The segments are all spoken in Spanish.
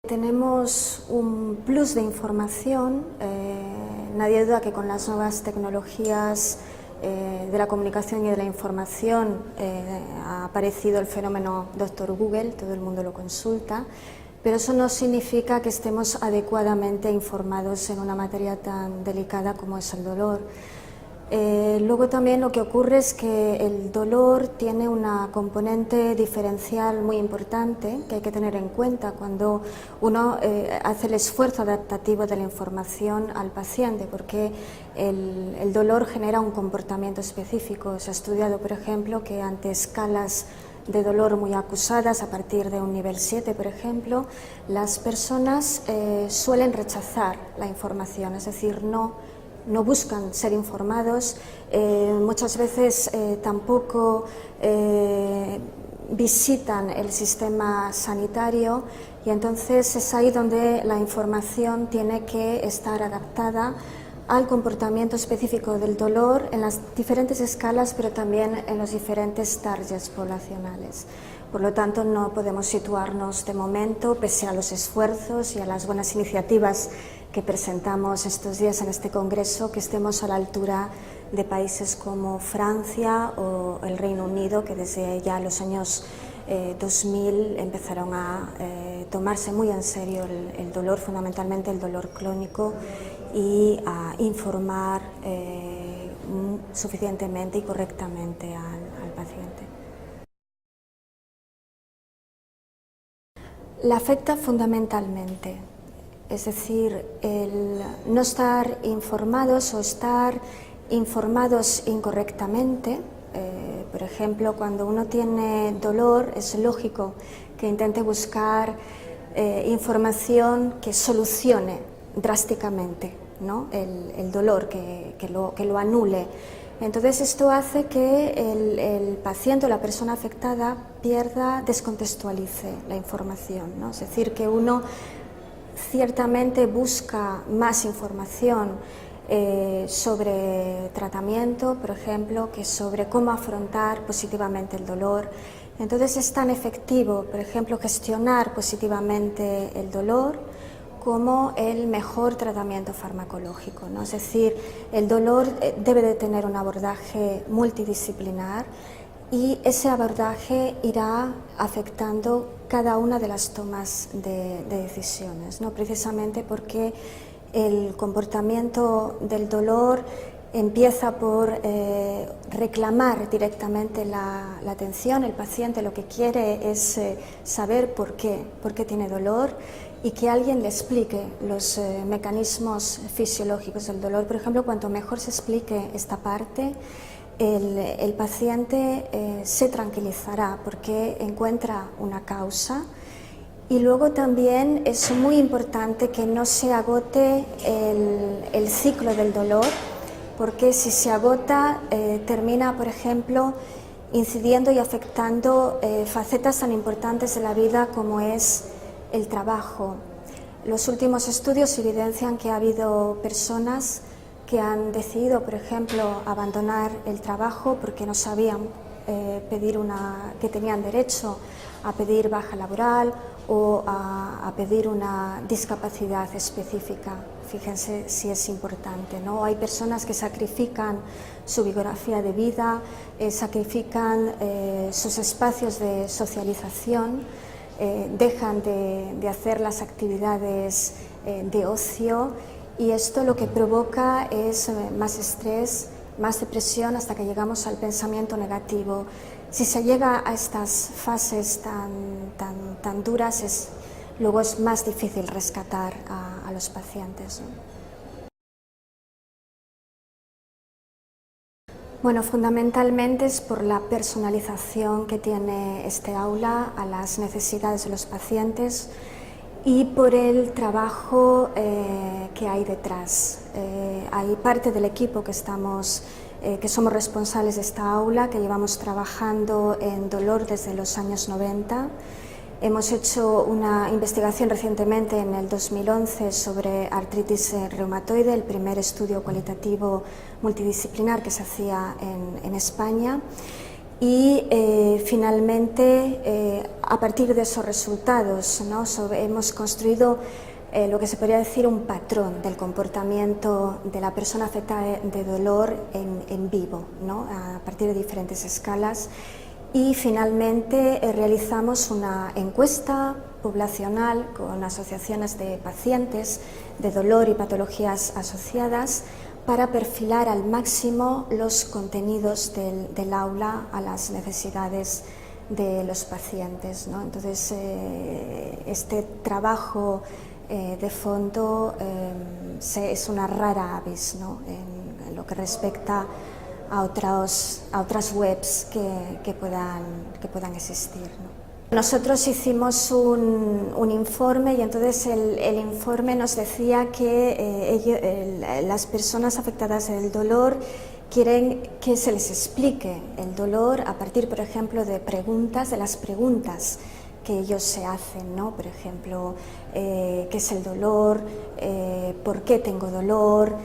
Tenemos un plus de información, nadie duda que con las nuevas tecnologías de la comunicación y de la información ha aparecido el fenómeno Dr. Google, todo el mundo lo consulta, pero eso no significa que estemos adecuadamente informados en una materia tan delicada como es el dolor. Luego también lo que ocurre es que el dolor tiene una componente diferencial muy importante que hay que tener en cuenta cuando uno hace el esfuerzo adaptativo de la información al paciente, porque el dolor genera un comportamiento específico. Se ha estudiado, por ejemplo, que ante escalas de dolor muy acusadas, a partir de un nivel 7, por ejemplo, las personas suelen rechazar la información, es decir, no buscan ser informados, muchas veces tampoco visitan el sistema sanitario, y entonces es ahí donde la información tiene que estar adaptada al comportamiento específico del dolor en las diferentes escalas, pero también en los diferentes targets poblacionales. Por lo tanto, no podemos situarnos de momento, pese a los esfuerzos y a las buenas iniciativas que presentamos estos días en este congreso, que estemos a la altura de países como Francia o el Reino Unido, que desde ya los años 2000 empezaron a tomarse muy en serio el dolor, fundamentalmente el dolor crónico, y a informar suficientemente y correctamente al paciente. La afecta fundamentalmente, es decir, el no estar informados o estar informados incorrectamente. Por ejemplo, cuando uno tiene dolor, es lógico que intente buscar información que solucione drásticamente, ¿no?, el dolor, que lo anule. Entonces esto hace que el paciente o la persona afectada descontextualice la información, ¿no? Es decir, que uno ciertamente busca más información sobre tratamiento, por ejemplo, que sobre cómo afrontar positivamente el dolor. Entonces es tan efectivo, por ejemplo, gestionar positivamente el dolor como el mejor tratamiento farmacológico, ¿no? Es decir, el dolor debe de tener un abordaje multidisciplinar, y ese abordaje irá afectando cada una de las tomas de decisiones, ¿no? Precisamente porque el comportamiento del dolor empieza por reclamar directamente la atención. El paciente lo que quiere es saber por qué tiene dolor, y que alguien le explique los mecanismos fisiológicos del dolor. Por ejemplo, cuanto mejor se explique esta parte, el paciente se tranquilizará porque encuentra una causa. Y luego también es muy importante que no se agote el ciclo del dolor, porque si se agota termina, por ejemplo, incidiendo y afectando facetas tan importantes de la vida como es el trabajo. Los últimos estudios evidencian que ha habido personas que han decidido, por ejemplo, abandonar el trabajo porque no sabían que tenían derecho a pedir baja laboral o a pedir una discapacidad específica. Fíjense si es importante, ¿no? Hay personas que sacrifican su biografía de vida, sacrifican sus espacios de socialización, dejan de hacer las actividades de ocio, y esto lo que provoca es más estrés, más depresión, hasta que llegamos al pensamiento negativo. Si se llega a estas fases tan duras, luego es más difícil rescatar a los pacientes, ¿no? Bueno, fundamentalmente es por la personalización que tiene este aula a las necesidades de los pacientes y por el trabajo que hay detrás. Hay parte del equipo que somos responsables de esta aula, que llevamos trabajando en dolor desde los años 90. Hemos hecho una investigación recientemente, en el 2011, sobre artritis reumatoide, el primer estudio cualitativo multidisciplinar que se hacía en España. Y finalmente a partir de esos resultados, ¿no? Hemos construido lo que se podría decir un patrón del comportamiento de la persona afectada de dolor en vivo, ¿no? A partir de diferentes escalas. Y finalmente realizamos una encuesta poblacional con asociaciones de pacientes de dolor y patologías asociadas para perfilar al máximo los contenidos del aula a las necesidades de los pacientes, ¿no? Entonces, este trabajo de fondo es una rara avis, ¿no? en lo que respecta a otras webs que puedan existir, ¿no? Nosotros hicimos un informe y entonces el informe nos decía que las personas afectadas del dolor quieren que se les explique el dolor a partir, por ejemplo, de las preguntas que ellos se hacen, ¿no? Por ejemplo, ¿qué es el dolor? ¿Por qué tengo dolor?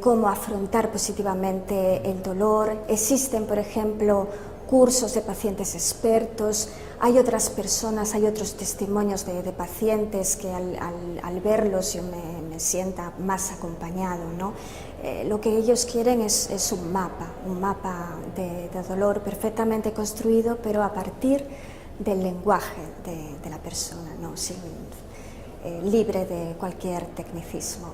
¿Cómo afrontar positivamente el dolor? Existen, por ejemplo, cursos de pacientes expertos, hay otras personas, hay otros testimonios de pacientes que al verlos yo me sienta más acompañado, ¿no? Lo que ellos quieren es un mapa de dolor perfectamente construido, pero a partir del lenguaje de la persona, ¿no? Libre de cualquier tecnicismo.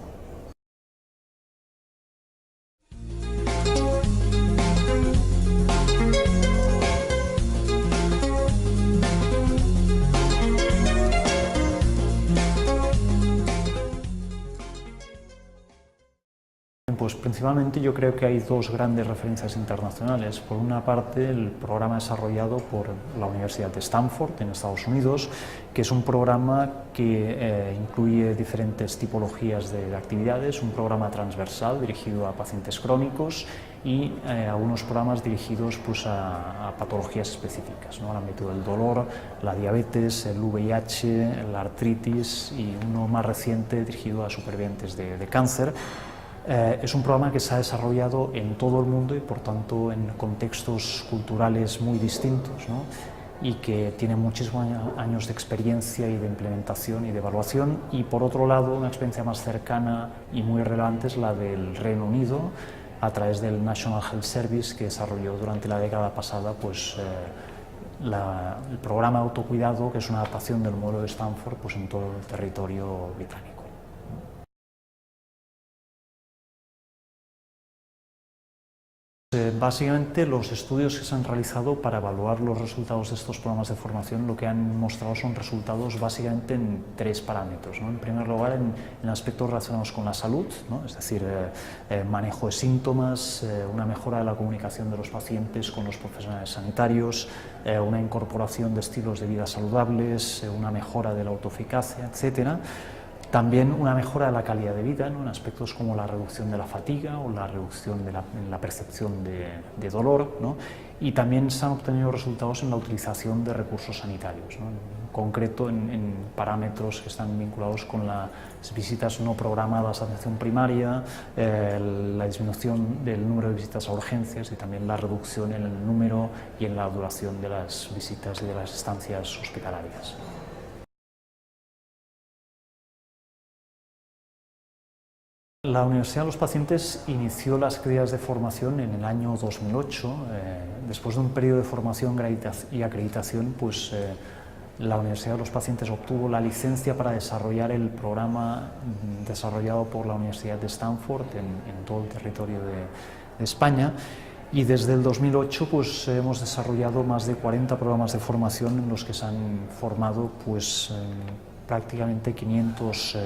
Pues principalmente yo creo que hay dos grandes referencias internacionales. Por una parte, el programa desarrollado por la Universidad de Stanford en Estados Unidos, que es un programa que incluye diferentes tipologías de actividades, un programa transversal dirigido a pacientes crónicos y algunos programas dirigidos pues, a patologías específicas, ¿no? Al ámbito del dolor, la diabetes, el VIH, la artritis y uno más reciente dirigido a supervivientes de cáncer. Es un programa que se ha desarrollado en todo el mundo y por tanto en contextos culturales muy distintos, ¿no? Y que tiene muchísimos años de experiencia y de implementación y de evaluación. Y por otro lado, una experiencia más cercana y muy relevante es la del Reino Unido, a través del National Health Service, que desarrolló durante la década pasada pues, el programa de autocuidado, que es una adaptación del modelo de Stanford pues, en todo el territorio británico. Básicamente los estudios que se han realizado para evaluar los resultados de estos programas de formación lo que han mostrado son resultados básicamente en tres parámetros, ¿no? En primer lugar en aspectos relacionados con la salud, ¿no? Es decir, manejo de síntomas, una mejora de la comunicación de los pacientes con los profesionales sanitarios, una incorporación de estilos de vida saludables, una mejora de la autoeficacia, etcétera. También una mejora de la calidad de vida, ¿no? En aspectos como la reducción de la fatiga o la reducción de la percepción de dolor, ¿no? Y también se han obtenido resultados en la utilización de recursos sanitarios, ¿no? En concreto en parámetros que están vinculados con las visitas no programadas a atención primaria, la disminución del número de visitas a urgencias y también la reducción en el número y en la duración de las visitas y de las estancias hospitalarias. La Universidad de los Pacientes inició las actividades de formación en el año 2008. Después de un periodo de formación y acreditación, pues, la Universidad de los Pacientes obtuvo la licencia para desarrollar el programa desarrollado por la Universidad de Stanford en todo el territorio de España. Y desde el 2008 pues, hemos desarrollado más de 40 programas de formación en los que se han formado pues, prácticamente 500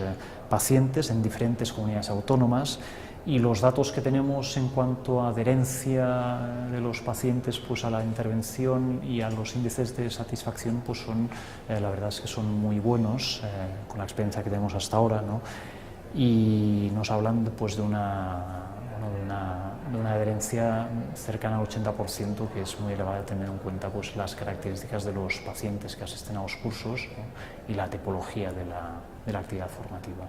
pacientes en diferentes comunidades autónomas, y los datos que tenemos en cuanto a adherencia de los pacientes pues, a la intervención y a los índices de satisfacción pues, son, la verdad es que son muy buenos con la experiencia que tenemos hasta ahora, ¿no? Y nos hablan pues, de una adherencia cercana al 80%, que es muy elevada, tener en cuenta pues, las características de los pacientes que asisten a los cursos, ¿no? Y la tipología de la actividad formativa.